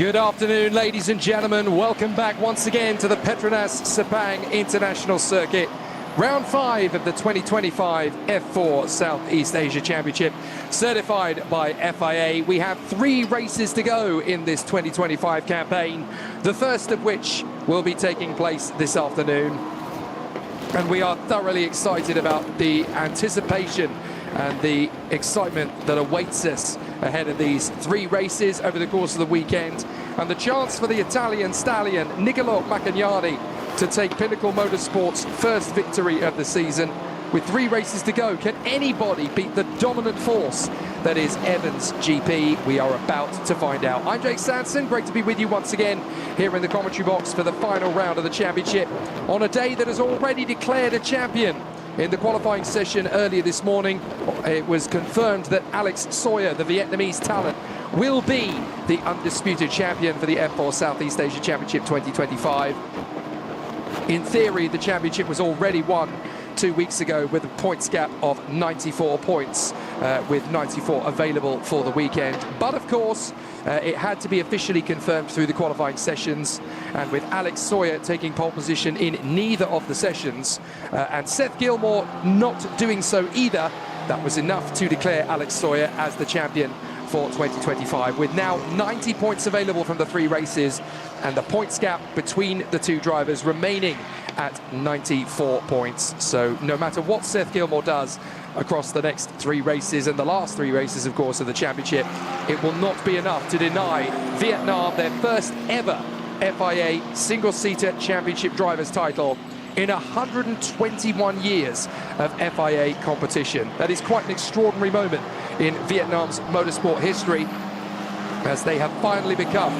Good afternoon, ladies and gentlemen. Welcome back once again to the Petronas Sepang International Circuit. Round 5 of the 2025 F4 Southeast Asia Championship, certified by FIA. We have 3 races to go in this 2025 campaign, the first of which will be taking place this afternoon. And we are thoroughly excited about the anticipation and the excitement that awaits us ahead of these 3 races over the course of the weekend, and the chance for the Italian stallion Niccolò Macagnani to take Pinnacle Motorsport's first victory of the season. With 3 races to go, can anybody beat the dominant force that is Evans GP? We are about to find out. I'm Jake Sanson, great to be with you once again here in the commentary box for the final round of the championship on a day that has already declared a champion. In the qualifying session earlier this morning, it was confirmed that Alex Sawyer, the Vietnamese talent, will be the undisputed champion for the F4 Southeast Asia Championship 2025. In theory, the championship was already won 2 weeks ago with a points gap of 94 points, with 94 available for the weekend. But of course, it had to be officially confirmed through the qualifying sessions, and with Alex Sawyer taking pole position in neither of the sessions, and Seth Gilmore not doing so either, that was enough to declare Alex Sawyer as the champion for 2025, with now 90 points available from the 3 races, and the points gap between the 2 drivers remaining at 94 points. So no matter what Seth Gilmore does across the next 3 races, and the last 3 races, of course, of the championship, it will not be enough to deny Vietnam their first ever FIA single-seater championship drivers title in 121 years of FIA competition. That is quite an extraordinary moment in Vietnam's motorsport history, as they have finally become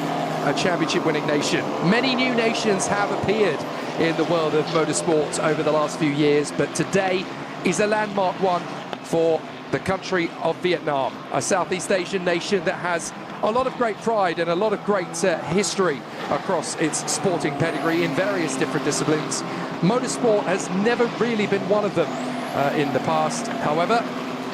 a championship-winning nation. Many new nations have appeared in the world of motorsport over the last few years, but today is a landmark one for the country of Vietnam, a Southeast Asian nation that has a lot of great pride and a lot of great history across its sporting pedigree in various different disciplines. Motorsport has never really been one of them in the past. However,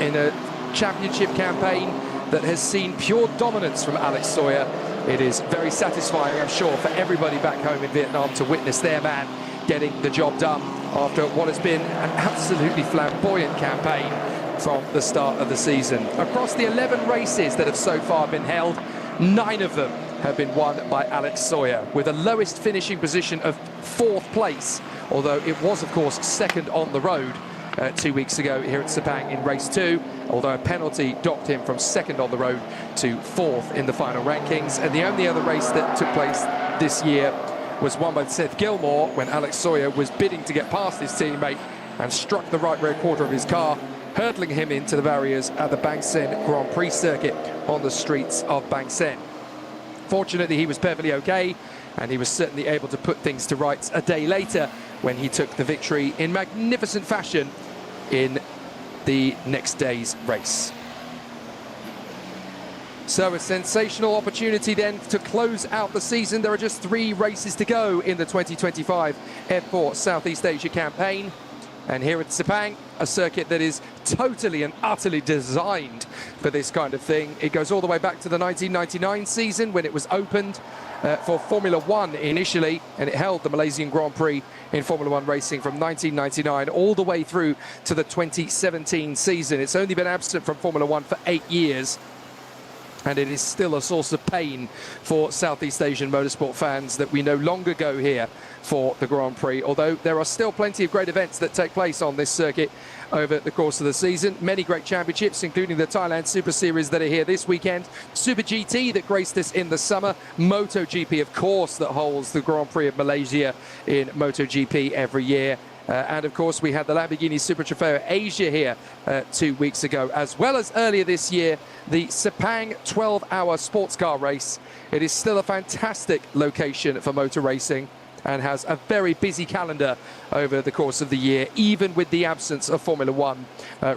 in a championship campaign that has seen pure dominance from Alex Sawyer, it is very satisfying, I'm sure, for everybody back home in Vietnam to witness their man getting the job done after what has been an absolutely flamboyant campaign from the start of the season. Across the 11 races that have so far been held, 9 of them have been won by Alex Sawyer, with a lowest finishing position of 4th place, although it was, of course, 2nd on the road 2 weeks ago here at Sepang in race 2, although a penalty docked him from 2nd on the road to 4th in the final rankings. And the only other race that took place this year was won by Seth Gilmore, when Alex Sawyer was bidding to get past his teammate and struck the right rear quarter of his car, hurtling him into the barriers at the Bang Sen Grand Prix circuit on the streets of Bang Sen. Fortunately, he was perfectly okay, and he was certainly able to put things to rights a day later when he took the victory in magnificent fashion in the next day's race. So a sensational opportunity then to close out the season. There are just 3 races to go in the 2025 F4 Southeast Asia campaign. And here at Sepang, a circuit that is totally and utterly designed for this kind of thing. It goes all the way back to the 1999 season when it was opened for Formula 1 initially, and it held the Malaysian Grand Prix in Formula 1 racing from 1999 all the way through to the 2017 season. It's only been absent from Formula 1 for 8 years. And it is still a source of pain for Southeast Asian motorsport fans that we no longer go here for the Grand Prix, although there are still plenty of great events that take place on this circuit over the course of the season. Many great championships, including the Thailand Super Series that are here this weekend, Super GT that graced us in the summer, MotoGP, of course, that holds the Grand Prix of Malaysia in MotoGP every year. And of course, we had the Lamborghini Super Trofeo Asia here 2 weeks ago, as well as earlier this year, the Sepang 12-hour sports car race. It is still a fantastic location for motor racing and has a very busy calendar over the course of the year. Even with the absence of Formula 1,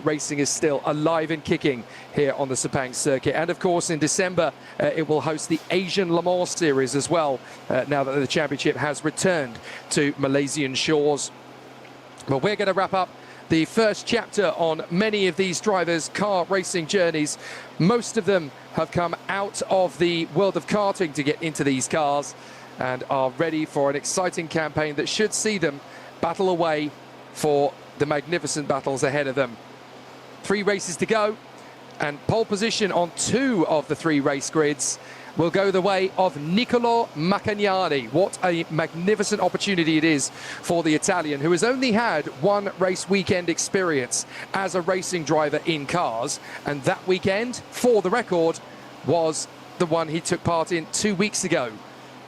racing is still alive and kicking here on the Sepang circuit. And of course, in December, it will host the Asian Le Mans Series as well, now that the championship has returned to Malaysian shores. Well, we're going to wrap up the first chapter on many of these drivers' car racing journeys. Most of them have come out of the world of karting to get into these cars and are ready for an exciting campaign that should see them battle away for the magnificent battles ahead of them. 3 races to go, and pole position on 2 of the 3 race grids will go the way of Niccolò Macagnani. What a magnificent opportunity it is for the Italian, who has only had 1 race weekend experience as a racing driver in cars, and that weekend, for the record, was the one he took part in 2 weeks ago.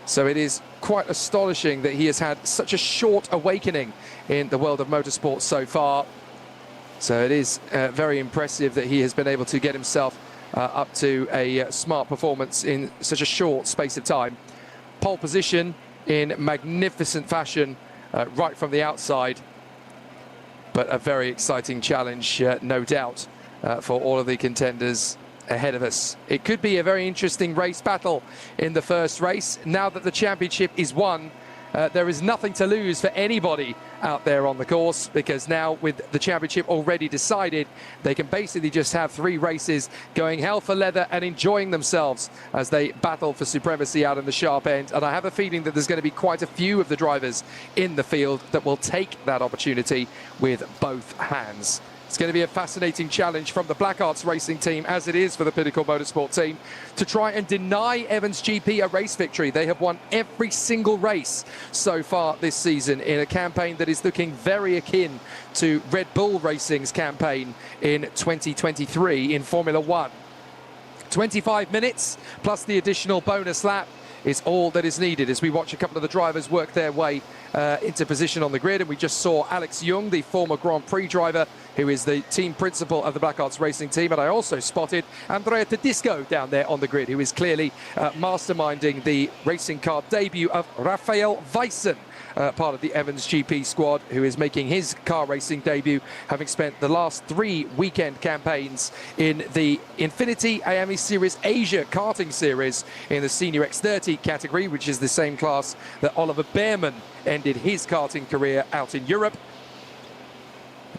So it is quite astonishing that he has had such a short awakening in the world of motorsport so far. So it is very impressive that he has been able to get himself up to a smart performance in such a short space of time. Pole position in magnificent fashion right from the outside, but a very exciting challenge, no doubt, for all of the contenders ahead of us. It could be a very interesting race battle in the first race. Now that the championship is won, there is nothing to lose for anybody out there on the course, because now with the championship already decided, they can basically just have 3 races going hell for leather and enjoying themselves as they battle for supremacy out in the sharp end. And I have a feeling that there's going to be quite a few of the drivers in the field that will take that opportunity with both hands. It's going to be a fascinating challenge from the Black Arts Racing team, as it is for the Pinnacle Motorsport team, to try and deny Evans GP a race victory. They have won every single race so far this season in a campaign that is looking very akin to Red Bull Racing's campaign in 2023 in Formula One. 25 minutes plus the additional bonus lap is all that is needed as we watch a couple of the drivers work their way into position on the grid. And we just saw Alex Young, the former Grand Prix driver, who is the team principal of the Black Arts Racing team. And I also spotted Andrea Tedesco down there on the grid, who is clearly masterminding the racing car debut of Raphael Weissen, part of the Evans GP squad, who is making his car racing debut, having spent the last 3 weekend campaigns in the Infinity AME Series Asia karting series in the Senior X30 category, which is the same class that Oliver Behrman ended his karting career out in Europe.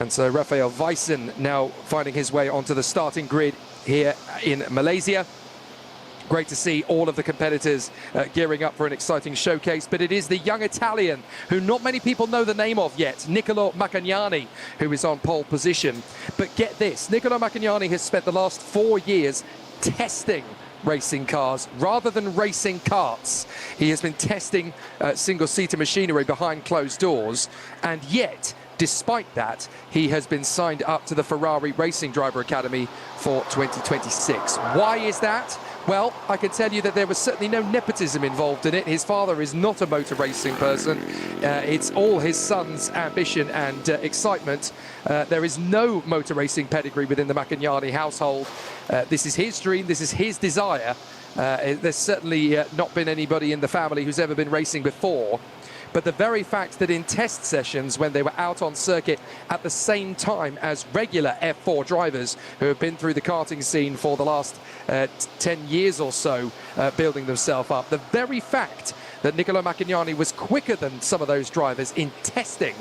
And so Raphael Weissen now finding his way onto the starting grid here in Malaysia. Great to see all of the competitors gearing up for an exciting showcase, but it is the young Italian who not many people know the name of yet, Niccolò Macagnani, who is on pole position. But get this, Niccolò Macagnani has spent the last 4 years testing racing cars rather than racing karts. He has been testing single-seater machinery behind closed doors, and yet, despite that, he has been signed up to the Ferrari Racing Driver Academy for 2026. Why is that? Well, I can tell you that there was certainly no nepotism involved in it. His father is not a motor racing person. It's all his son's ambition and excitement. There is no motor racing pedigree within the Macagnani household. This is his dream, this is his desire. There's certainly not been anybody in the family who's ever been racing before. But the very fact that in test sessions, when they were out on circuit at the same time as regular F4 drivers who have been through the karting scene for the last 10 years or so, building themselves up, the very fact that Niccolò Macagnani was quicker than some of those drivers in testing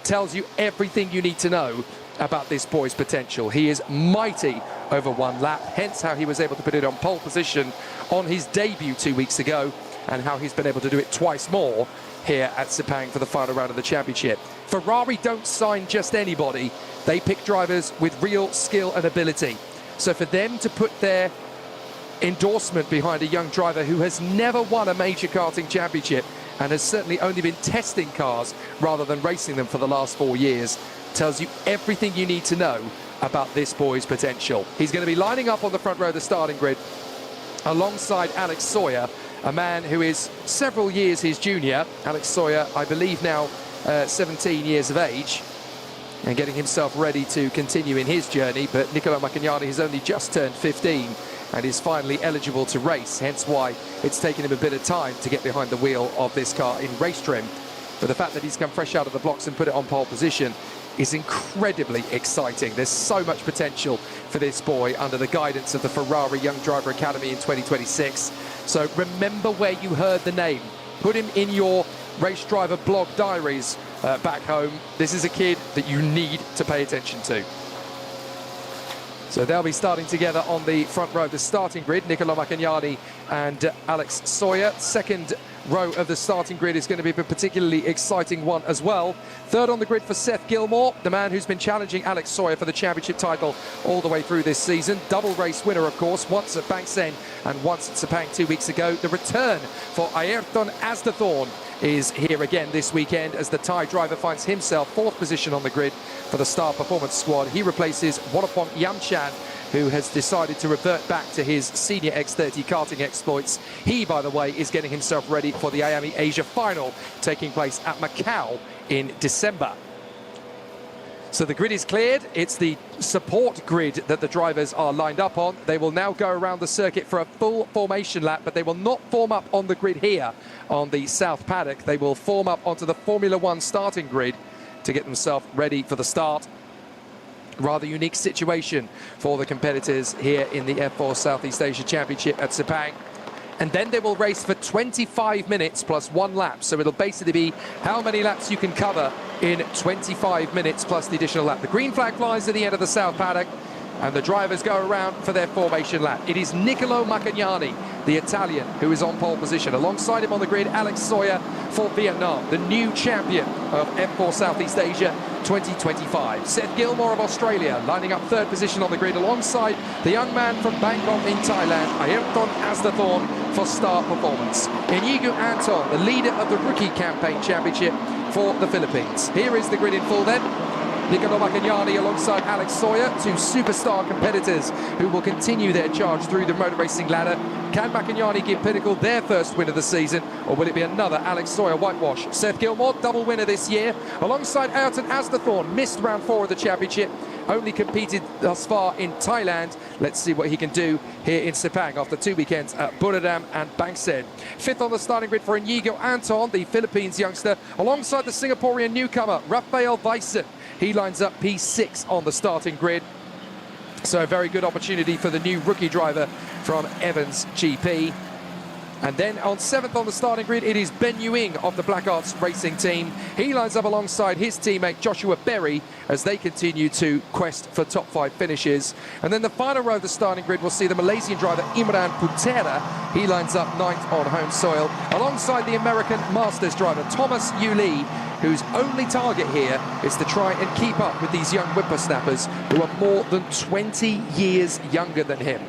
tells you everything you need to know about this boy's potential. He is mighty over 1 lap, hence how he was able to put it on pole position on his debut 2 weeks ago, and how he's been able to do it twice more here at Sepang for the final round of the championship. Ferrari don't sign just anybody. They pick drivers with real skill and ability. So for them to put their endorsement behind a young driver who has never won a major karting championship and has certainly only been testing cars rather than racing them for the last 4 years tells you everything you need to know about this boy's potential. He's going to be lining up on the front row of the starting grid alongside Alex Sawyer, a man who is several years his junior. Alex Sawyer, I believe now 17 years of age, and getting himself ready to continue in his journey. But Niccolò Macagnani has only just turned 15 and is finally eligible to race, hence why it's taken him a bit of time to get behind the wheel of this car in race trim. But the fact that he's come fresh out of the blocks and put it on pole position is incredibly exciting. There's so much potential for this boy under the guidance of the Ferrari Young Driver Academy in 2026. So remember where you heard the name. Put him in your race driver blog diaries back home. This is a kid that you need to pay attention to. So they'll be starting together on the front row of the starting grid, Niccolò Macagnani and Alex Sawyer. Second row of the starting grid is going to be a particularly exciting one as well. Third on the grid for Seth Gilmore, the man who's been challenging Alex Sawyer for the championship title all the way through this season. Double race winner, of course, once at Banksend and once at Sepang 2 weeks ago. The return for Ayrton Asdathorn is here again this weekend as the Thai driver finds himself fourth position on the grid for the Star Performance squad. He replaces Wonapong Yamchan, who has decided to revert back to his senior X30 karting exploits. He, by the way, is getting himself ready for the AAMI Asia final taking place at Macau in December. So the grid is cleared. It's the support grid that the drivers are lined up on. They will now go around the circuit for a full formation lap, but they will not form up on the grid here on the South Paddock. They will form up onto the Formula One starting grid to get themselves ready for the start. Rather unique situation for the competitors here in the F4 Southeast Asia Championship at Sepang. And then they will race for 25 minutes plus 1 lap. So it'll basically be how many laps you can cover in 25 minutes plus the additional lap. The green flag flies at the end of the South Paddock, and the drivers go around for their formation lap. It is Niccolò Macagnani, the Italian, who is on pole position. Alongside him on the grid, Alex Sawyer for Vietnam, the new champion of F4 Southeast Asia 2025. Seth Gilmore of Australia lining up third position on the grid alongside the young man from Bangkok in Thailand, Ayrton Asdathorn for Star Performance. Inigo Anton, the leader of the Rookie Campaign Championship for the Philippines. Here is the grid in full then. Niccolò Macagnani alongside Alex Sawyer, two superstar competitors who will continue their charge through the motor racing ladder. Can Macagnani give Pinnacle their first win of the season, or will it be another Alex Sawyer whitewash? Seth Gilmore, double winner this year, alongside Ayrton Asdathorn, missed round 4 of the championship, only competed thus far in Thailand. Let's see what he can do here in Sepang after 2 weekends at Buradam and Banksend. Fifth on the starting grid for Inigo Anton, the Philippines youngster, alongside the Singaporean newcomer, Rafael Vyson. He lines up P6 on the starting grid. So a very good opportunity for the new rookie driver from Evans GP. And then on 7th on the starting grid, it is Ben Yuing of the Black Arts Racing team. He lines up alongside his teammate Joshua Berry as they continue to quest for top 5 finishes. And then the final row of the starting grid will see the Malaysian driver Imran Putera. He lines up 9th on home soil alongside the American Masters driver Thomas Yuli, whose only target here is to try and keep up with these young whippersnappers who are more than 20 years younger than him.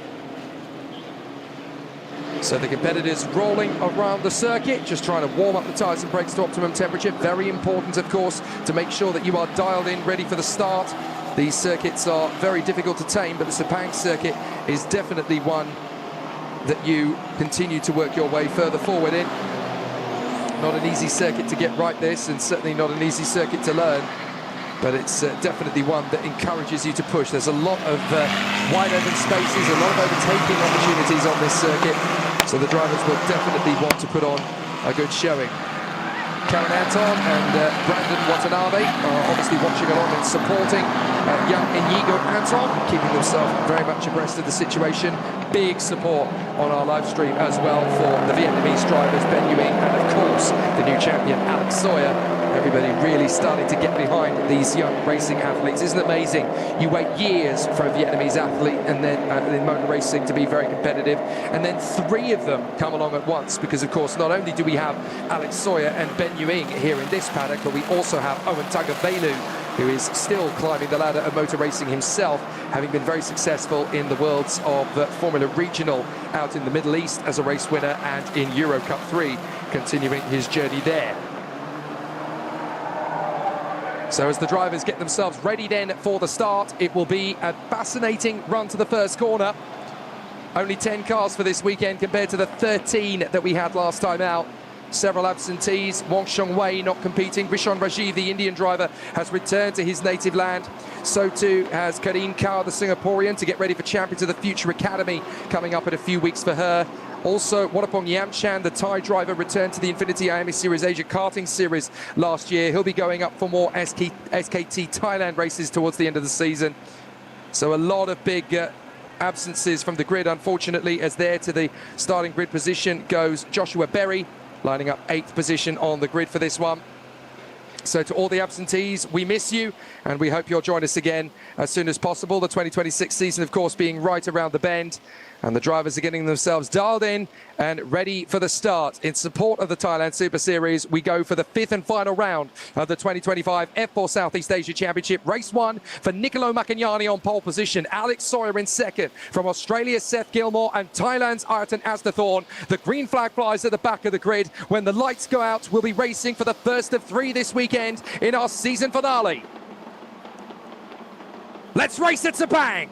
So the competitors rolling around the circuit, just trying to warm up the tyres and brakes to optimum temperature. Very important, of course, to make sure that you are dialed in, ready for the start. These circuits are very difficult to tame, but the Sepang circuit is definitely one that you continue to work your way further forward in. Not an easy circuit to get right this, and certainly not an easy circuit to learn, but it's definitely one that encourages you to push. There's a lot of wide open spaces, a lot of overtaking opportunities on this circuit, so the drivers will definitely want to put on a good showing. Karen Anton and Brandon Watanabe are obviously watching along and supporting young Inigo Anton, keeping themselves very much abreast of the situation. Big support on our live stream as well for the Vietnamese drivers, Ben Yuing, and of course the new champion Alex Sawyer. Everybody really starting to get behind these young racing athletes. Isn't it amazing? You wait years for a Vietnamese athlete and then in motor racing to be very competitive, and then 3 of them come along at once, because of course not only do we have Alex Sawyer and Ben Yuing here in this paddock, but we also have Owen Tagavelu, who is still climbing the ladder of motor racing himself, having been very successful in the worlds of Formula Regional out in the Middle East as a race winner, and in Euro Cup 3, continuing his journey there. So as the drivers get themselves ready then for the start, it will be a fascinating run to the first corner. Only 10 cars for this weekend compared to the 13 that we had last time out. Several absentees, Wong Sheng Wei not competing. Rishon Rajiv, the Indian driver, has returned to his native land. So too has Karine Kaur, the Singaporean, to get ready for Champions of the Future Academy coming up in a few weeks for her. Also, Wonapong Yamchan, the Thai driver, returned to the Infinity AAMI Series Asia Karting Series last year. He'll be going up for more SKT Thailand races towards the end of the season. So a lot of big absences from the grid, unfortunately, as there to the starting grid position goes Joshua Berry, lining up 8th position on the grid for this one. So to all the absentees, we miss you, and we hope you'll join us again as soon as possible. The 2026 season, of course, being right around the bend, and the drivers are getting themselves dialed in and ready for the start. In support of the Thailand Super Series, we go for the 5th and final round of the 2025 F4 Southeast Asia Championship. Race 1 for Nicolo Macchignani on pole position, Alex Sawyer in second. From Australia, Seth Gilmore, and Thailand's Ayrton Asdathorn. The green flag flies at the back of the grid. When the lights go out, we'll be racing for the first of 3 this weekend in our season finale. Let's race at Sepang!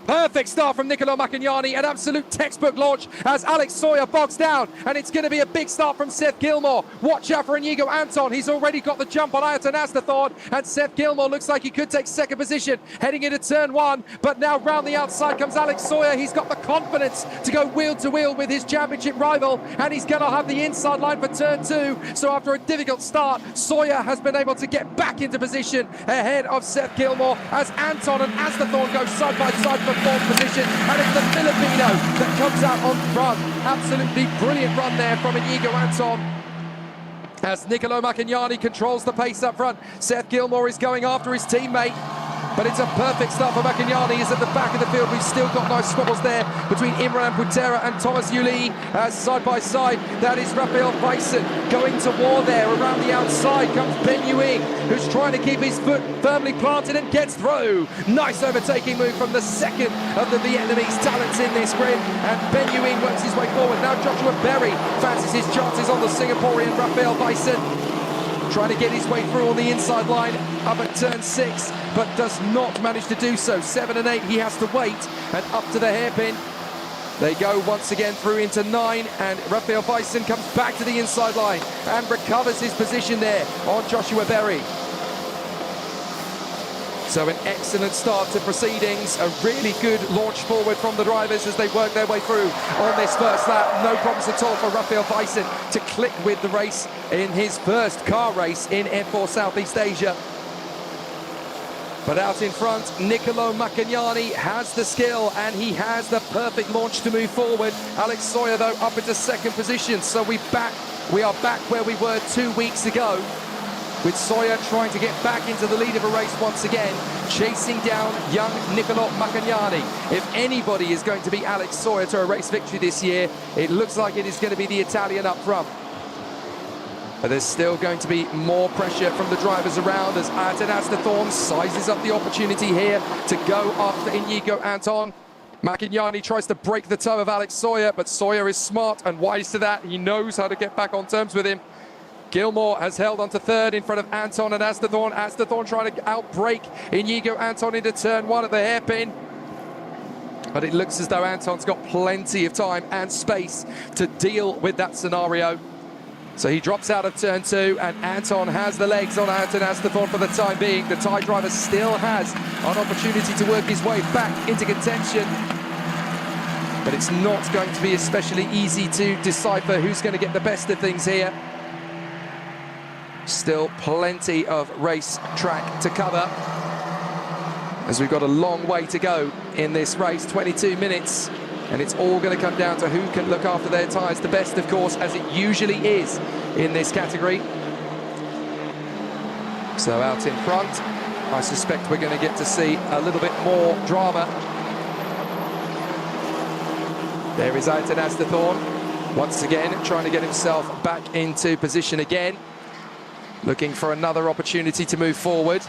Perfect start from Nicolo Macchignani, an absolute textbook launch as Alex Sawyer bogs down, and it's going to be a big start from Seth Gilmore. Watch out for Inigo Anton, he's already got the jump on Ayrton Asdathorn, and Seth Gilmore looks like he could take second position heading into turn 1, but now round the outside comes Alex Sawyer. He's got the confidence to go wheel to wheel with his championship rival, and he's going to have the inside line for turn 2. So after a difficult start, Sawyer has been able to get back into position ahead of Seth Gilmore as Anton and Asdathorn go side by side for 4th position, and it's the Filipino that comes out on front. Absolutely brilliant run there from Inigo Anton as Nicolo Macchignani controls the pace up front. Seth Gilmore is going after his teammate, but it's a perfect start for Macchignani. He's at the back of the field. We've still got nice squabbles there between Imran Putera and Thomas Yuli. Side by side, that is Rafael Bison going to war there. Around the outside comes Ben Yuing, who's trying to keep his foot firmly planted and gets through. Nice overtaking move from the second of the Vietnamese talents in this grid, and Ben Yuing works his way forward. Now Joshua Berry fancies his chances on the Singaporean Rafael Bison, trying to get his way through on the inside line up at turn 6, but does not manage to do so. 7 and 8, he has to wait, and up to the hairpin. They go once again through into 9, and Rafael Bison comes back to the inside line and recovers his position there on Joshua Berry. So an excellent start to proceedings, a really good launch forward from the drivers as they work their way through on this first lap. No problems at all for Rafael Bison to click with the race in his first car race in F4 Southeast Asia. But out in front, Nicolo Macchignani has the skill and he has the perfect launch to move forward. Alex Sawyer, though, up into second position. So we are back where we were 2 weeks ago, with Sawyer trying to get back into the lead of a race once again, chasing down young Nicolo Macchignani. If anybody is going to beat Alex Sawyer to a race victory this year, it looks like it is going to be the Italian up front. But there's still going to be more pressure from the drivers around as Ayrton Asdathorn sizes up the opportunity here to go after Inigo Anton. Macchignani tries to break the toe of Alex Sawyer, but Sawyer is smart and wise to that. He knows how to get back on terms with him. Gilmore has held on to third in front of Anton and Asdathorn. Asdathorn trying to outbreak Inigo Anton into turn 1 at the hairpin. But it looks as though Anton's got plenty of time and space to deal with that scenario. So he drops out of turn 2, and Anton has the legs on Ayrton Asdathorn for the time being. The Thai driver still has an opportunity to work his way back into contention, but it's not going to be especially easy to decipher who's going to get the best of things here. Still plenty of race track to cover, as we've got a long way to go in this race, 22 minutes. And it's all going to come down to who can look after their tyres the best, of course, as it usually is in this category. So out in front, I suspect we're going to get to see a little bit more drama. There is Ayrton Asdathorn, once again trying to get himself back into position again, looking for another opportunity to move forward.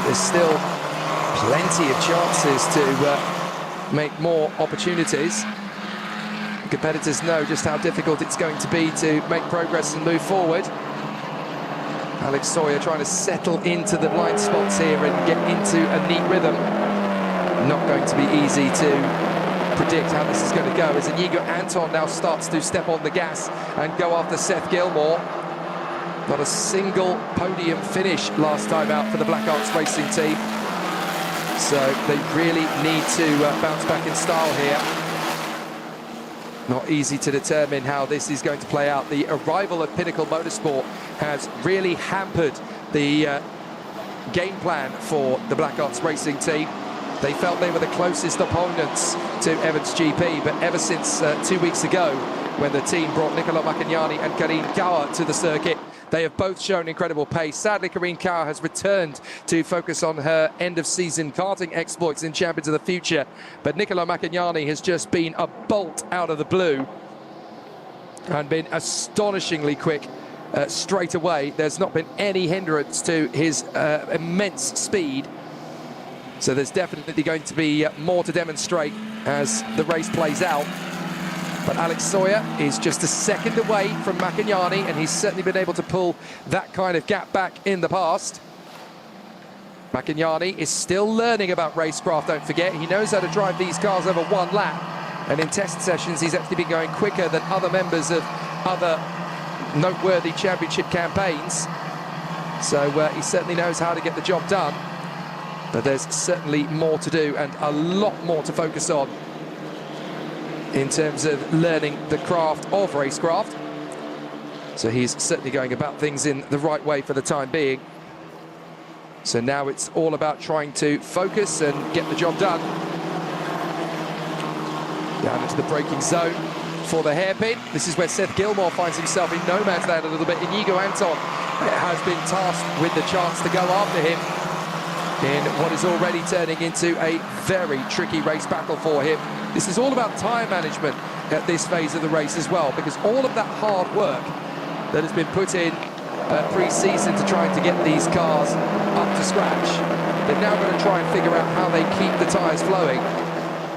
There's still plenty of chances to make more opportunities. Competitors know just how difficult it's going to be to make progress and move forward. Alex Sawyer trying to settle into the blind spots here and get into a neat rhythm. Not going to be easy to predict how this is going to go, as Inigo Anton now starts to step on the gas and go after Seth Gilmore. Not a single podium finish last time out for the Black Arts Racing team. So they really need to bounce back in style here. Not easy to determine how this is going to play out. The arrival of Pinnacle Motorsport has really hampered the game plan for the Black Arts Racing team. They felt they were the closest opponents to Evans GP, but ever since 2 weeks ago, when the team brought Nicola Macchignani and Karine Kaur to the circuit. They have both shown incredible pace. Sadly, Karine Kaur has returned to focus on her end-of-season karting exploits in Champions of the Future. But Nicola Macchignani has just been a bolt out of the blue and been astonishingly quick straight away. There's not been any hindrance to his immense speed. So there's definitely going to be more to demonstrate as the race plays out. But Alex Sawyer is just a second away from Macchignani, and he's certainly been able to pull that kind of gap back in the past. Macchignani is still learning about racecraft, don't forget. He knows how to drive these cars over one lap, and in test sessions he's actually been going quicker than other members of other noteworthy championship campaigns. So he certainly knows how to get the job done. But there's certainly more to do and a lot more to focus on in terms of learning the craft of racecraft. So he's certainly going about things in the right way for the time being. So now it's all about trying to focus and get the job done. Down into the braking zone for the hairpin. This is where Seth Gilmore finds himself in no man's land a little bit. Inigo Anton has been tasked with the chance to go after him in what is already turning into a very tricky race battle for him. This is all about tyre management at this phase of the race as well, because all of that hard work that has been put in pre-season to trying to get these cars up to scratch, they're now going to try and figure out how they keep the tyres flowing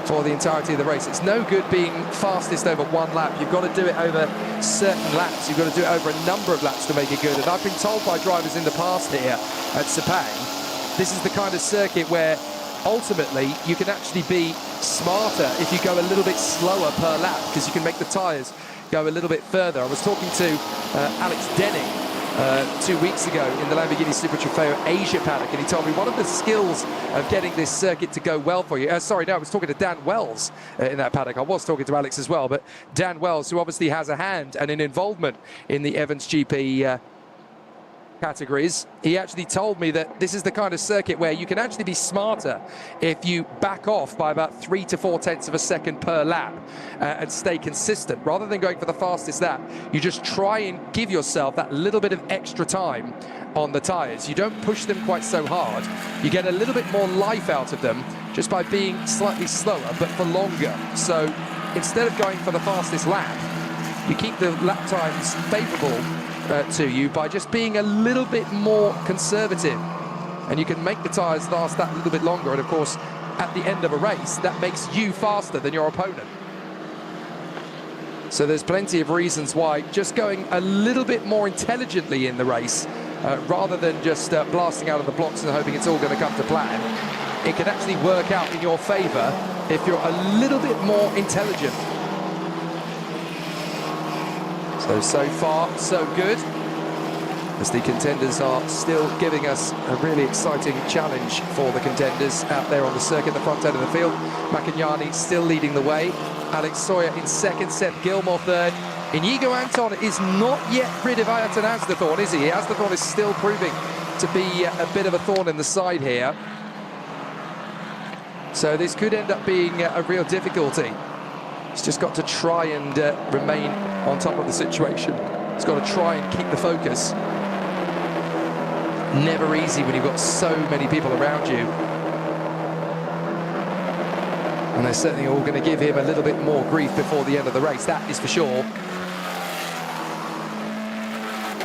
for the entirety of the race. It's no good being fastest over one lap. You've got to do it over certain laps. You've got to do it over a number of laps to make it good. And I've been told by drivers in the past here at Sepang, this is the kind of circuit where ultimately you can actually be smarter if you go a little bit slower per lap, because you can make the tyres go a little bit further. I was talking to Alex Denning 2 weeks ago in the Lamborghini Super Trofeo Asia paddock, and he told me one of the skills of getting this circuit to go well for you, sorry, no, I was talking to Dan Wells in that paddock. I was talking to Alex as well, but Dan Wells, who obviously has a hand and an involvement in the Evans GP categories, he actually told me that this is the kind of circuit where you can actually be smarter if you back off by about 3 to 4 tenths of a second per lap and stay consistent. Rather than going for the fastest lap, you just try and give yourself that little bit of extra time on the tyres. You don't push them quite so hard. You get a little bit more life out of them just by being slightly slower, but for longer. So instead of going for the fastest lap, you keep the lap times favourable to you by just being a little bit more conservative, and you can make the tyres last that little bit longer. And of course, at the end of a race, that makes you faster than your opponent. So there's plenty of reasons why just going a little bit more intelligently in the race, rather than just blasting out of the blocks and hoping it's all going to come to plan, it can actually work out in your favour if you're a little bit more intelligent. So far, so good, as the contenders are still giving us a really exciting challenge for the contenders out there on the circuit, the front end of the field. Macchignani still leading the way. Alex Sawyer in second, Seth Gilmore third. Inigo Anton is not yet rid of Ayrton Asdethorn, is he? Asdethorn is still proving to be a bit of a thorn in the side here. So this could end up being a real difficulty. He's just got to try and remain on top of the situation. He's got to try and keep the focus. Never easy when you've got so many people around you. And they're certainly all going to give him a little bit more grief before the end of the race, that is for sure.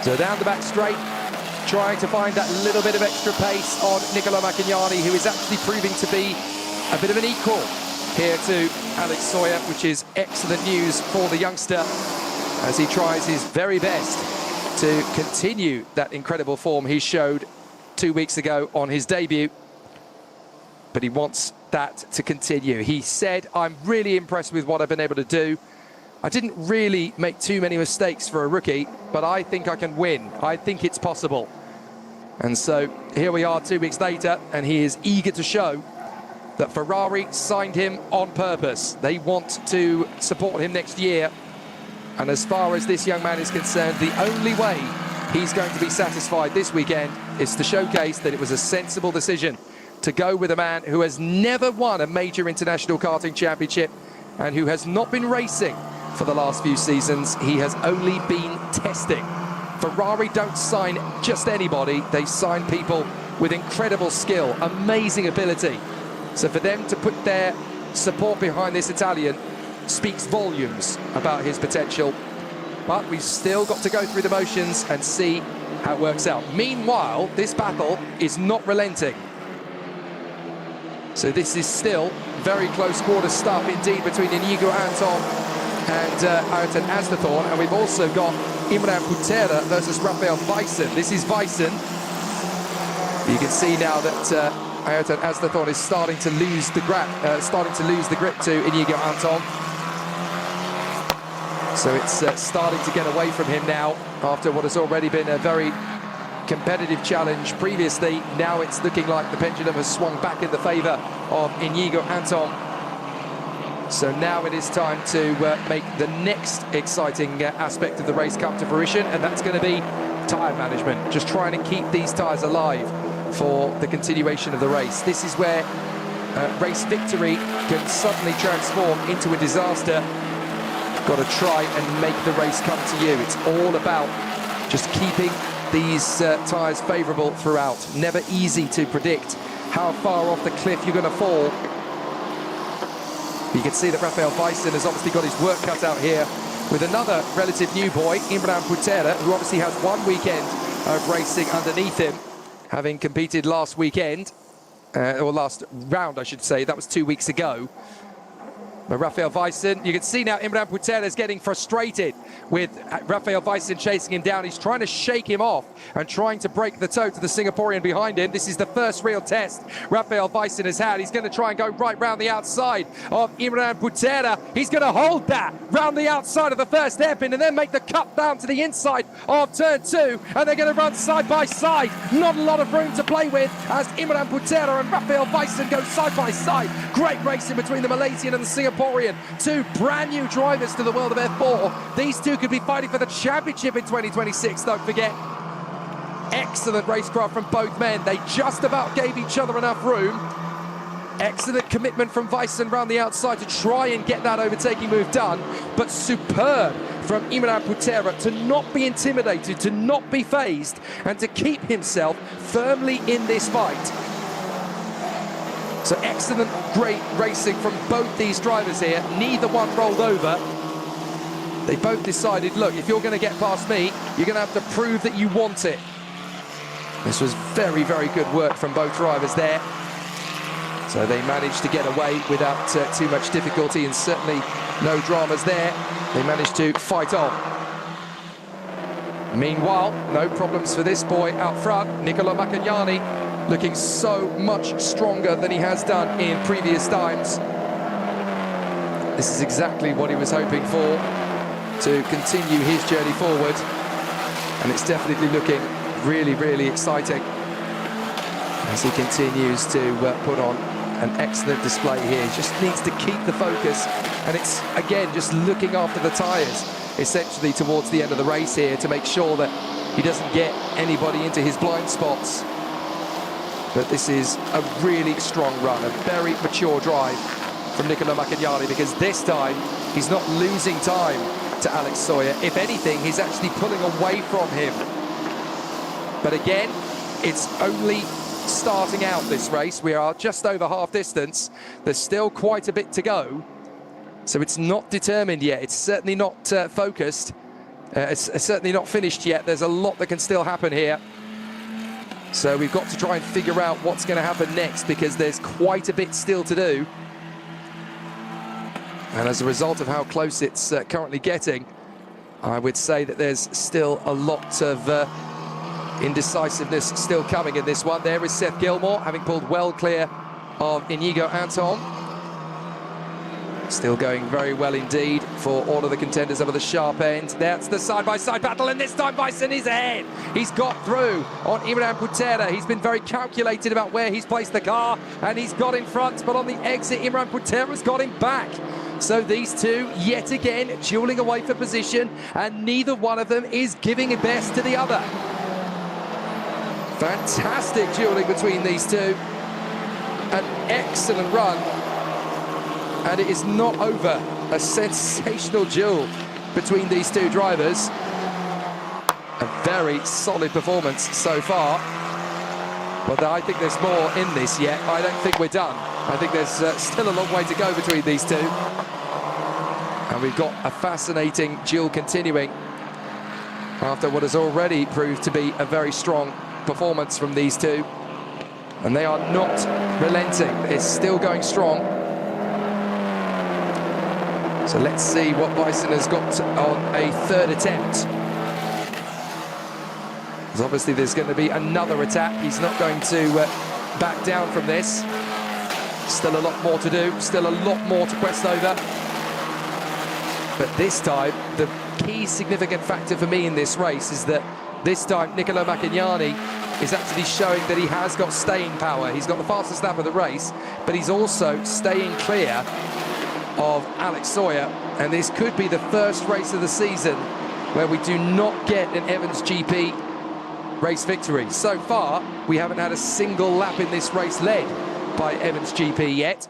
So down the back straight, trying to find that little bit of extra pace on Nicola Macchignani, who is actually proving to be a bit of an equal here to Alex Sawyer, which is excellent news for the youngster as he tries his very best to continue that incredible form he showed 2 weeks ago on his debut. But he wants that to continue. He said, I'm really impressed with what I've been able to do. I didn't really make too many mistakes for a rookie, but I think I can win. I think it's possible. And so here we are 2 weeks later, and he is eager to show that Ferrari signed him on purpose. They want to support him next year. And as far as this young man is concerned, the only way he's going to be satisfied this weekend is to showcase that it was a sensible decision to go with a man who has never won a major international karting championship and who has not been racing for the last few seasons. He has only been testing. Ferrari don't sign just anybody. They sign people with incredible skill, amazing ability. So for them to put their support behind this Italian speaks volumes about his potential. But we've still got to go through the motions and see how it works out. Meanwhile, this battle is not relenting. So this is still very close quarter stuff indeed between Inigo Anton and Ayrton Asdethorn. And we've also got Imran Butera versus Rafael Weissen. This is Weissen. You can see now that Ayrton Asdethorn is starting to lose the grip to Inigo Anton. So it's starting to get away from him now after what has already been a very competitive challenge previously. Now it's looking like the pendulum has swung back in the favour of Inigo Anton. So now it is time to make the next exciting aspect of the race come to fruition, and that's going to be tyre management. Just trying to keep these tyres alive for the continuation of the race. This is where race victory can suddenly transform into a disaster. Got to try and make the race come to you. It's all about just keeping these tyres favourable throughout. Never easy to predict how far off the cliff you're going to fall. You can see that Rafael Weissen has obviously got his work cut out here with another relative new boy, Imran Butera, who obviously has one weekend of racing underneath him, having competed last weekend, or last round, I should say. That was 2 weeks ago. But Rafael Weissen, you can see now Imran Butera is getting frustrated with Rafael Weissen chasing him down. He's trying to shake him off and trying to break the toe to the Singaporean behind him. This is the first real test Rafael Weissen has had. He's going to try and go right round the outside of Imran Butera. He's going to hold that round the outside of the first hairpin and then make the cut down to the inside of turn 2. And they're going to run side by side. Not a lot of room to play with as Imran Butera and Rafael Weissen go side by side. Great racing between the Malaysian and the Singaporean. Two brand new drivers to the world of F4. These two could be fighting for the championship in 2026, don't forget. Excellent racecraft from both men. They just about gave each other enough room. Excellent commitment from Weissen round the outside to try and get that overtaking move done. But superb from Imran Butera to not be intimidated, to not be phased, and to keep himself firmly in this fight. So excellent, great racing from both these drivers here. Neither one rolled over. They both decided, look, if you're going to get past me, you're going to have to prove that you want it. This was very, very good work from both drivers there. So they managed to get away without too much difficulty, and certainly no dramas there. They managed to fight on. Meanwhile, no problems for this boy out front, Nicola Macagnani, looking so much stronger than he has done in previous times. This is exactly what he was hoping for, to continue his journey forward. And it's definitely looking really, really exciting as he continues to put on an excellent display here. He just needs to keep the focus. And it's, again, just looking after the tyres, essentially, towards the end of the race here to make sure that he doesn't get anybody into his blind spots. But this is a really strong run, a very mature drive from Nicola Macagnani, because this time he's not losing time to Alex Sawyer. If anything, he's actually pulling away from him. But again, it's only starting out this race. We are just over half distance. There's still quite a bit to go. So it's not determined yet. It's certainly not focused. It's certainly not finished yet. There's a lot that can still happen here. So we've got to try and figure out what's going to happen next, because there's quite a bit still to do. And as a result of how close it's currently getting, I would say that there's still a lot of indecisiveness still coming in this one. There is Seth Gilmore, having pulled well clear of Inigo Anton. Still going very well indeed for all of the contenders over the sharp end. That's the side-by-side battle, and this time Weissen is ahead. He's got through on Imran Butera. He's been very calculated about where he's placed the car, and he's got in front, but on the exit, Imran Butera's got him back. So these two, yet again, dueling away for position, and neither one of them is giving it best to the other. Fantastic dueling between these two. An excellent run. And it is not over a sensational duel between these two drivers. A very solid performance so far. But I think there's more in this yet. I don't think we're done. I think there's still a long way to go between these two. And we've got a fascinating duel continuing after what has already proved to be a very strong performance from these two. And they are not relenting. It's still going strong. So let's see what Bison has got on a third attempt. Because obviously there's going to be another attack. He's not going to back down from this. Still a lot more to do. Still a lot more to quest over. But this time, the key significant factor for me in this race is that this time Niccolò Macchignani is actually showing that he has got staying power. He's got the fastest lap of the race, but he's also staying clear of Alex Sawyer. And this could be the first race of the season where we do not get an Evans GP race victory. So far, we haven't had a single lap in this race led by Evans GP yet.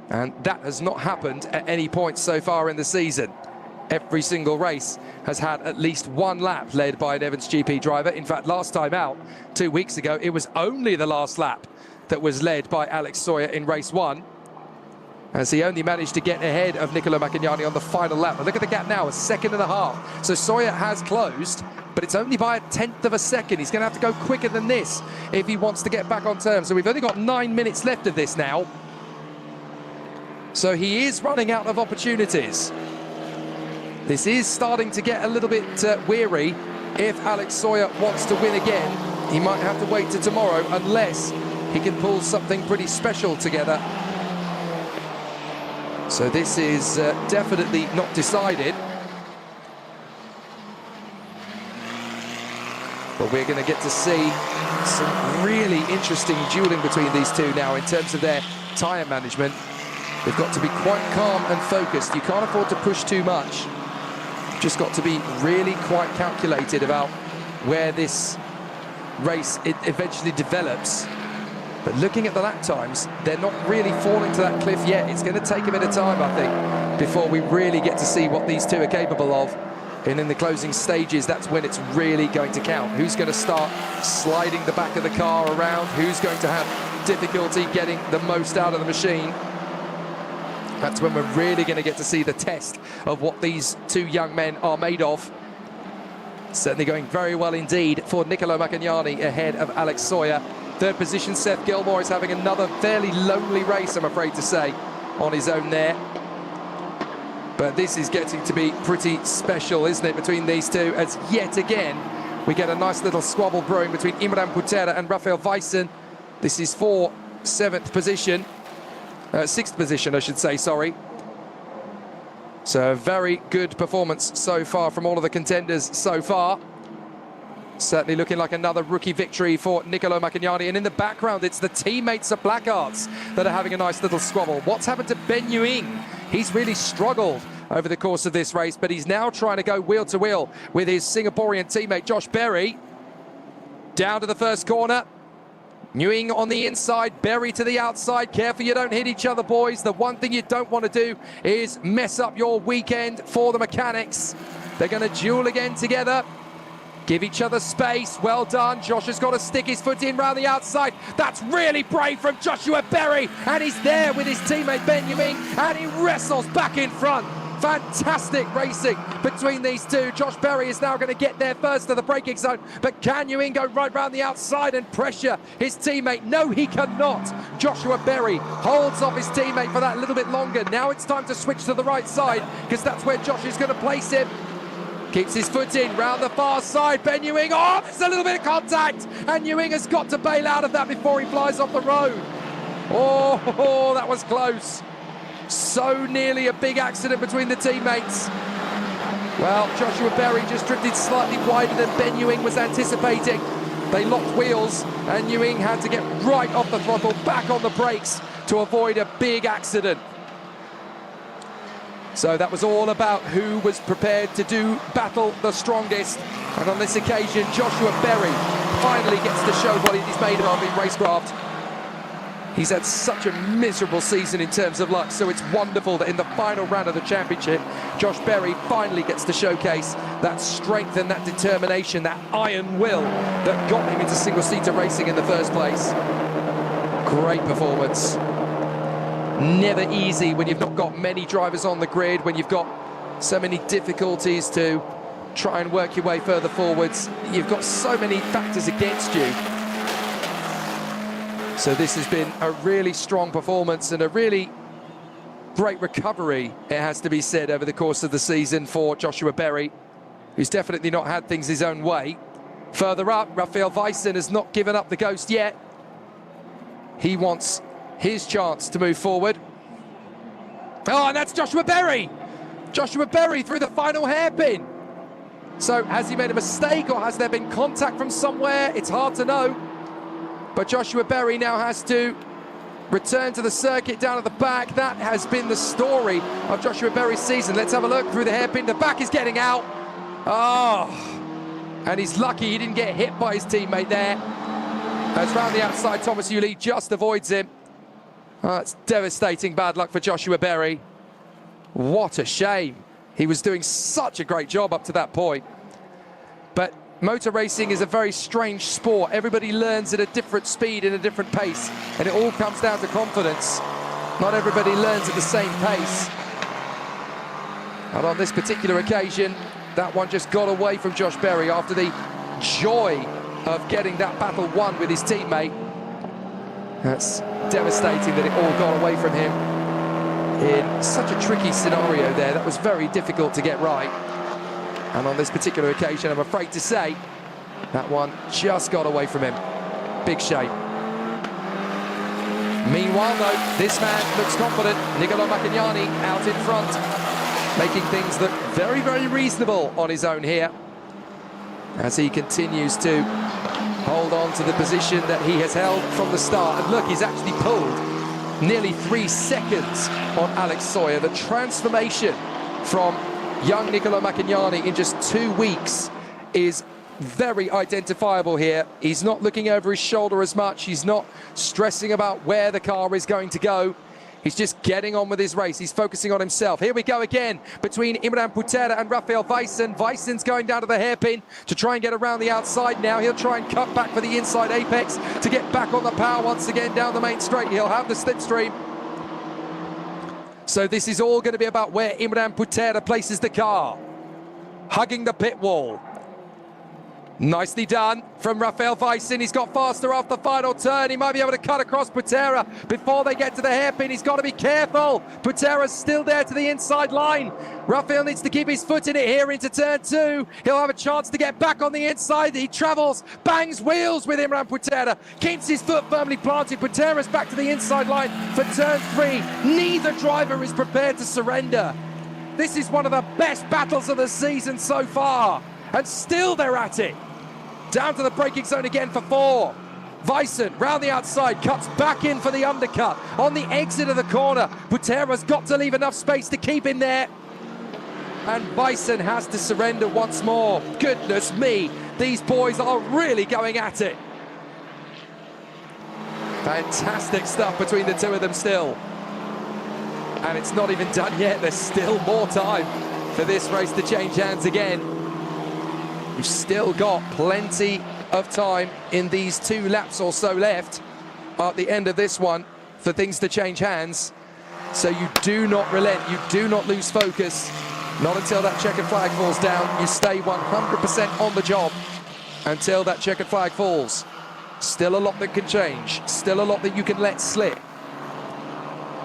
And that has not happened at any point so far in the season. Every single race has had at least one lap led by an Evans GP driver. In fact, last time out, 2 weeks ago, it was only the last lap that was led by Alex Sawyer in race 1, as he only managed to get ahead of Niccolò Macchignani on the final lap. But look at the gap now, a second and a half. So Sawyer has closed, but it's only by 1/10 of a second. He's going to have to go quicker than this if he wants to get back on terms. So we've only got 9 minutes left of this now. So he is running out of opportunities. This is starting to get a little bit weary. If Alex Sawyer wants to win again, he might have to wait till tomorrow, unless he can pull something pretty special together. So this is definitely not decided. But we're going to get to see some really interesting dueling between these two now in terms of their tyre management. They've got to be quite calm and focused. You can't afford to push too much. You've just got to be really quite calculated about where this race eventually develops. But looking at the lap times, they're not really falling to that cliff yet. It's going to take a bit of time, I think, before we really get to see what these two are capable of. And in the closing stages, that's when it's really going to count. Who's going to start sliding the back of the car around? Who's going to have difficulty getting the most out of the machine? That's when we're really going to get to see the test of what these two young men are made of. Certainly going very well indeed for Niccolò Macchignani ahead of Alex Sawyer. Third position, Seth Gilmore is having another fairly lonely race, I'm afraid to say, on his own there. But this is getting to be pretty special, isn't it, between these two, as yet again we get a nice little squabble brewing between Imran Putera and Rafael Weissen. This is for sixth position, I should say, sorry. So a very good performance so far from all of the contenders so far. Certainly looking like another rookie victory for Niccolò Macchignani. And in the background, it's the teammates of Blackhearts that are having a nice little squabble. What's happened to Ben Yuing? He's really struggled over the course of this race, but he's now trying to go wheel to wheel with his Singaporean teammate, Josh Berry. Down to the first corner. Yuing on the inside, Berry to the outside. Careful you don't hit each other, boys. The one thing you don't want to do is mess up your weekend for the mechanics. They're going to duel again together. Give each other space. Well done. Josh has got to stick his foot in round the outside. That's really brave from Joshua Berry. And he's there with his teammate Ben Yuing. And he wrestles back in front. Fantastic racing between these two. Josh Berry is now going to get there first to the braking zone. But can Yuing go right round the outside and pressure his teammate? No, he cannot. Joshua Berry holds off his teammate for that little bit longer. Now it's time to switch to the right side, because that's where Josh is going to place him. Keeps his foot in, round the far side, Ben Yuing, oh, there's a little bit of contact, and Yuing has got to bail out of that before he flies off the road. Oh, that was close. So nearly a big accident between the teammates. Well, Joshua Berry just drifted slightly wider than Ben Yuing was anticipating. They locked wheels, and Yuing had to get right off the throttle, back on the brakes to avoid a big accident. So that was all about who was prepared to battle the strongest. And on this occasion, Joshua Berry finally gets to show what he's made of in racecraft. He's had such a miserable season in terms of luck, so it's wonderful that in the final round of the championship, Josh Berry finally gets to showcase that strength and that determination, that iron will that got him into single-seater racing in the first place. Great performance. Never easy when you've not got many drivers on the grid, when you've got so many difficulties to try and work your way further forwards. You've got so many factors against you. So this has been a really strong performance and a really great recovery, it has to be said, over the course of the season for Joshua Berry, who's definitely not had things his own way. Further up, Raphael Weisen has not given up the ghost yet. He wants his chance to move forward. Oh, and that's Joshua Berry! Joshua Berry through the final hairpin. So has he made a mistake, or has there been contact from somewhere? It's hard to know. But Joshua Berry now has to return to the circuit down at the back. That has been the story of Joshua Berry's season. Let's have a look through the hairpin. The back is getting out. Oh, and he's lucky he didn't get hit by his teammate there. As round the outside, Thomas Uli just avoids him. Oh, it's devastating bad luck for Joshua Berry. What a shame. He was doing such a great job up to that point. But motor racing is a very strange sport. Everybody learns at a different speed and a different pace, and it all comes down to confidence. Not everybody learns at the same pace. And on this particular occasion, that one just got away from Josh Berry after the joy of getting that battle won with his teammate. That's devastating that it all got away from him in such a tricky scenario there. That was very difficult to get right. And on this particular occasion, I'm afraid to say, that one just got away from him. Big shame. Meanwhile, though, this man looks confident. Nicolo Maccagnani out in front, making things look very, very reasonable on his own here, as he continues to hold on to the position that he has held from the start. And look, he's actually pulled nearly 3 seconds on Alex Sawyer. The transformation from young Nicolo Maccagnani in just 2 weeks is very identifiable here. He's not looking over his shoulder as much. He's not stressing about where the car is going to go. He's just getting on with his race. He's focusing on himself. Here we go again between Imran Putera and Raphael Weisen. Weisen's going down to the hairpin to try and get around the outside now. He'll try and cut back for the inside apex to get back on the power once again down the main straight. He'll have the slipstream. So this is all going to be about where Imran Putera places the car. Hugging the pit wall. Nicely done from Raphael Weisen. He's got faster off the final turn. He might be able to cut across Putera before they get to the hairpin. He's got to be careful. Putera's still there to the inside line. Raphael needs to keep his foot in it here into turn 2. He'll have a chance to get back on the inside. He travels, bangs wheels with Imran Putera, keeps his foot firmly planted. Putera's back to the inside line for turn 3. Neither driver is prepared to surrender. This is one of the best battles of the season so far, and still they're at it. Down to the braking zone again for 4. Weisen, round the outside, cuts back in for the undercut. On the exit of the corner, Putera's got to leave enough space to keep him there. And Weisen has to surrender once more. Goodness me, these boys are really going at it. Fantastic stuff between the two of them still. And it's not even done yet. There's still more time for this race to change hands again. We've still got plenty of time in these 2 laps or so left at the end of this one for things to change hands. So you do not relent, you do not lose focus. Not until that checkered flag falls down. You stay 100% on the job until that checkered flag falls. Still a lot that can change, still a lot that you can let slip.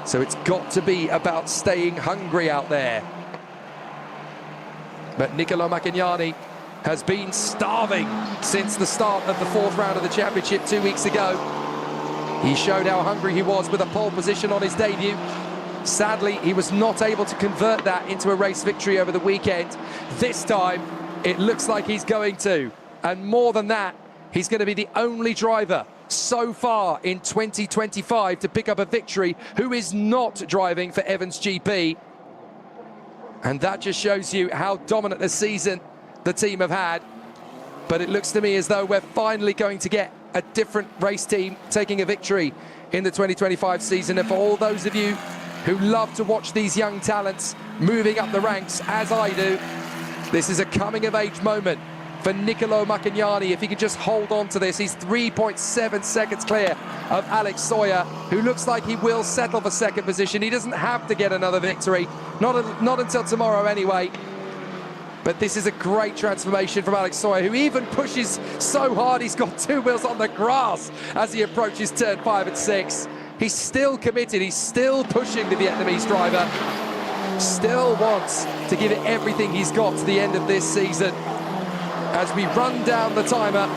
So it's got to be about staying hungry out there. But Nicolo Maccagnani has been starving since the start of the 4th round of the championship 2 weeks ago. He showed how hungry he was with a pole position on his debut. Sadly, he was not able to convert that into a race victory over the weekend. This time, it looks like he's going to. And more than that, he's going to be the only driver so far in 2025 to pick up a victory who is not driving for Evans GP. And that just shows you how dominant a season the team have had. But it looks to me as though we're finally going to get a different race team taking a victory in the 2025 season. And for all those of you who love to watch these young talents moving up the ranks, as I do, this is a coming-of-age moment for Niccolò Maccagnani. If he can just hold on to this, he's 3.7 seconds clear of Alex Sawyer, who looks like he will settle for second position. He doesn't have to get another victory, not until tomorrow anyway. But this is a great transformation from Alex Sawyer, who even pushes so hard he's got two wheels on the grass as he approaches turn 5 and 6. He's still committed, he's still pushing the Vietnamese driver, still wants to give it everything he's got to the end of this season. As we run down the timer,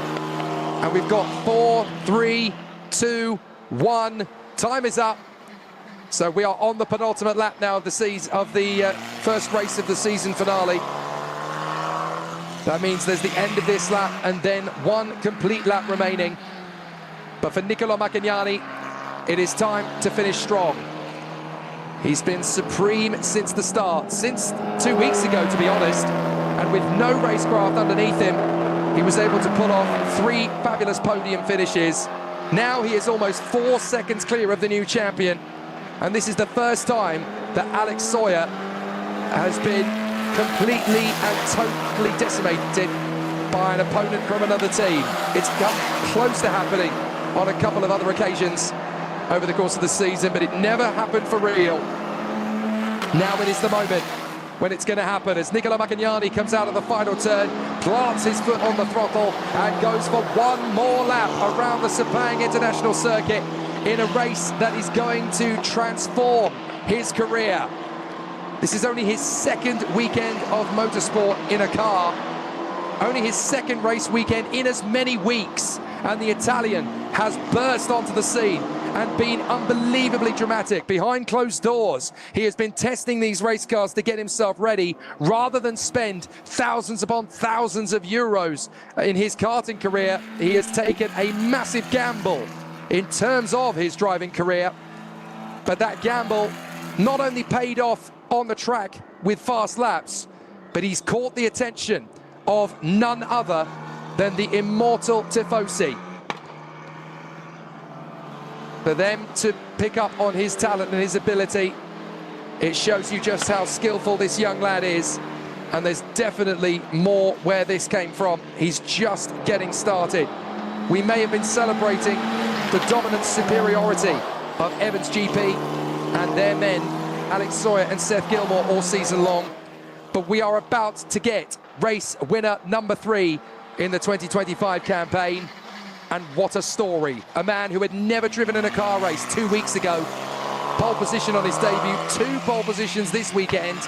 and we've got 4, 3, 2, 1. Time is up. So we are on the penultimate lap now of the first race of the season finale. That means there's the end of this lap and then one complete lap remaining. But for Niccolò Maccagnani, it is time to finish strong. He's been supreme since the start, since 2 weeks ago, to be honest. And with no racecraft underneath him, he was able to pull off 3 fabulous podium finishes. Now he is almost 4 seconds clear of the new champion. And this is the first time that Alex Sawyer has been completely and totally decimated by an opponent from another team. It's come close to happening on a couple of other occasions over the course of the season, but it never happened for real. Now it is the moment when it's going to happen, as Niccolò Maccagnani comes out of the final turn, plants his foot on the throttle and goes for one more lap around the Sepang International Circuit in a race that is going to transform his career. This is only his second weekend of motorsport in a car, only his second race weekend in as many weeks, and the Italian has burst onto the scene and been unbelievably dramatic. Behind closed doors, he has been testing these race cars to get himself ready, rather than spend thousands upon thousands of euros in his karting career. He has taken a massive gamble in terms of his driving career, but that gamble not only paid off on the track with fast laps, but he's caught the attention of none other than the immortal Tifosi. For them to pick up on his talent and his ability, it shows you just how skillful this young lad is, and there's definitely more where this came from. He's just getting started. We may have been celebrating the dominant superiority of Evans GP and their men, Alex Sawyer and Seth Gilmore, all season long, but we are about to get race winner number 3 in the 2025 campaign. And what a story. A man who had never driven in a car race 2 weeks ago. Pole position on his debut, 2 pole positions this weekend.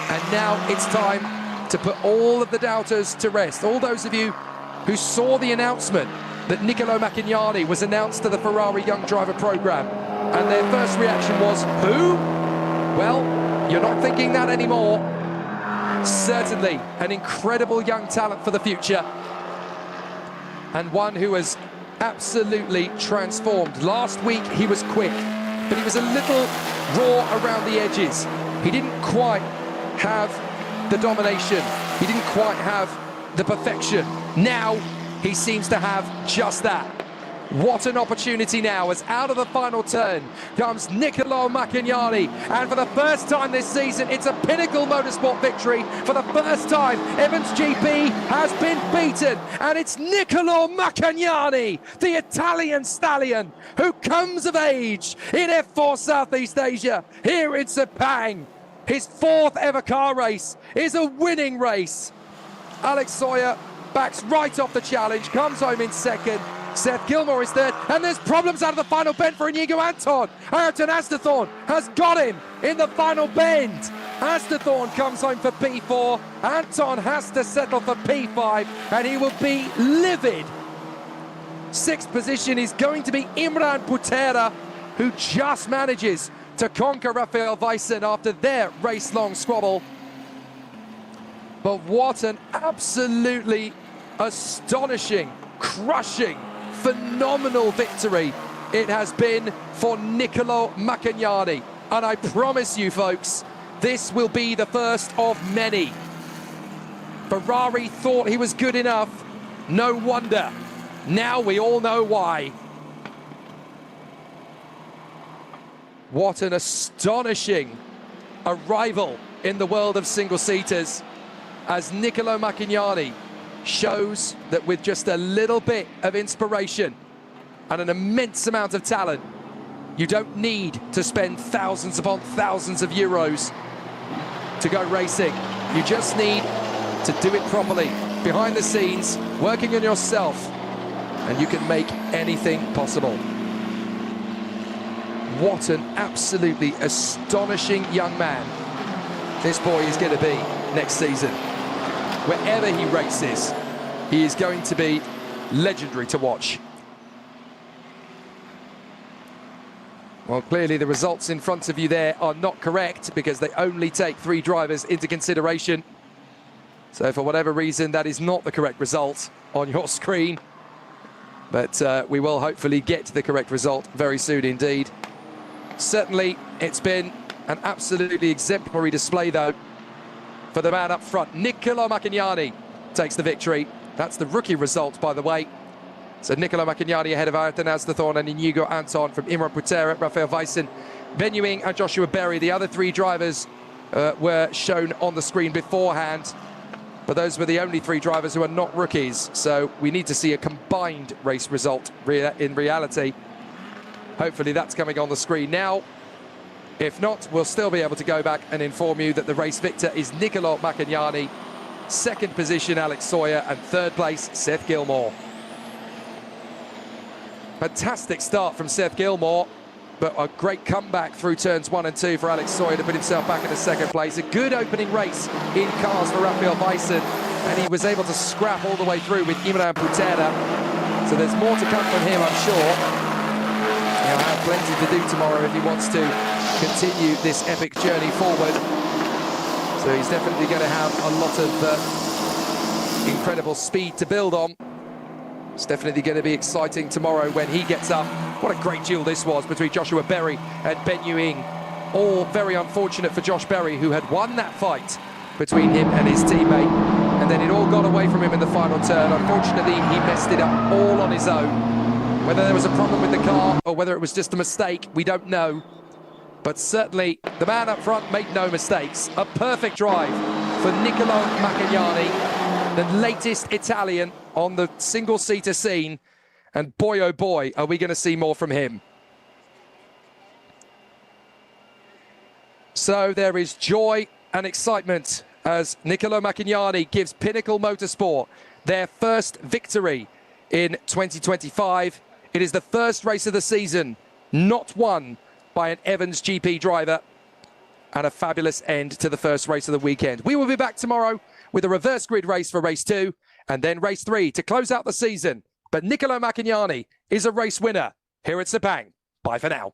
And now it's time to put all of the doubters to rest. All those of you who saw the announcement that Niccolò Maccagnani was announced to the Ferrari Young Driver Program, and their first reaction was, who? Well, you're not thinking that anymore. Certainly an incredible young talent for the future, and one who has absolutely transformed. Last week he was quick, but he was a little raw around the edges. He didn't quite have the domination. He didn't quite have the perfection. Now he seems to have just that. What an opportunity now, as out of the final turn comes Niccolò Maccagnani, and for the first time this season, it's a pinnacle motorsport victory. For the first time, Evans GP has been beaten, and it's Niccolò Maccagnani, the Italian stallion, who comes of age in F4 Southeast Asia, here in Sepang. His 4th ever car race is a winning race. Alex Sawyer backs right off the challenge, comes home in 2nd. Seth Gilmore is 3rd, and there's problems out of the final bend for Inigo Anton. Ayrton Asterthorn has got him in the final bend. Asterthorn comes home for P4. Anton has to settle for P5, and he will be livid. 6th position is going to be Imran Putera, who just manages to conquer Rafael Weissen after their race-long squabble. But what an absolutely astonishing, crushing, phenomenal victory it has been for Niccolò Maccagnani. And I promise you, folks, this will be the first of many. Ferrari thought he was good enough. No wonder. Now we all know why. What an astonishing arrival in the world of single-seaters, as Niccolò Macchignani shows that with just a little bit of inspiration and an immense amount of talent, you don't need to spend thousands upon thousands of euros to go racing. You just need to do it properly, behind the scenes, working on yourself, and you can make anything possible. What an absolutely astonishing young man this boy is going to be next season. Wherever he races, he is going to be legendary to watch. Well, clearly the results in front of you there are not correct, because they only take 3 drivers into consideration. So for whatever reason, that is not the correct result on your screen. But we will hopefully get to the correct result very soon indeed. Certainly, it's been an absolutely exemplary display, though, for the man up front. Niccolò Macchignani takes the victory. That's the rookie result, by the way. So Niccolò Macchignani ahead of Ayrton Asnathorn and Inigo Anton from Imran Putera, Rafael Weissen, Ben Yuing and Joshua Berry. The other 3 drivers were shown on the screen beforehand, but those were the only 3 drivers who are not rookies. So we need to see a combined race result in reality. Hopefully that's coming on the screen now. If not, we'll still be able to go back and inform you that the race victor is Niccolò Macchignani. 2nd position, Alex Sawyer, and 3rd place, Seth Gilmore. Fantastic start from Seth Gilmore, but a great comeback through turns 1 and 2 for Alex Sawyer to put himself back in the 2nd place. A good opening race in cars for Rafael Weissen, and he was able to scrap all the way through with Imran Putera. So there's more to come from him, I'm sure. He'll have plenty to do tomorrow if he wants to continue this epic journey forward. So he's definitely going to have a lot of incredible speed to build on. It's definitely going to be exciting tomorrow when he gets up. What a great duel this was between Joshua Berry and Ben Yuing. All very unfortunate for Josh Berry, who had won that fight between him and his teammate. And then it all got away from him in the final turn. Unfortunately, he messed it up all on his own. Whether there was a problem with the car or whether it was just a mistake, we don't know. But certainly, the man up front made no mistakes. A perfect drive for Niccolò Macchignani, the latest Italian on the single-seater scene. And boy, oh boy, are we going to see more from him. So there is joy and excitement as Niccolò Macchignani gives Pinnacle Motorsport their first victory in 2025. It is the first race of the season not won by an Evans GP driver, and a fabulous end to the first race of the weekend. We will be back tomorrow with a reverse grid race for race 2 and then race 3 to close out the season. But Niccolò Macchignani is a race winner here at Sepang. Bye for now.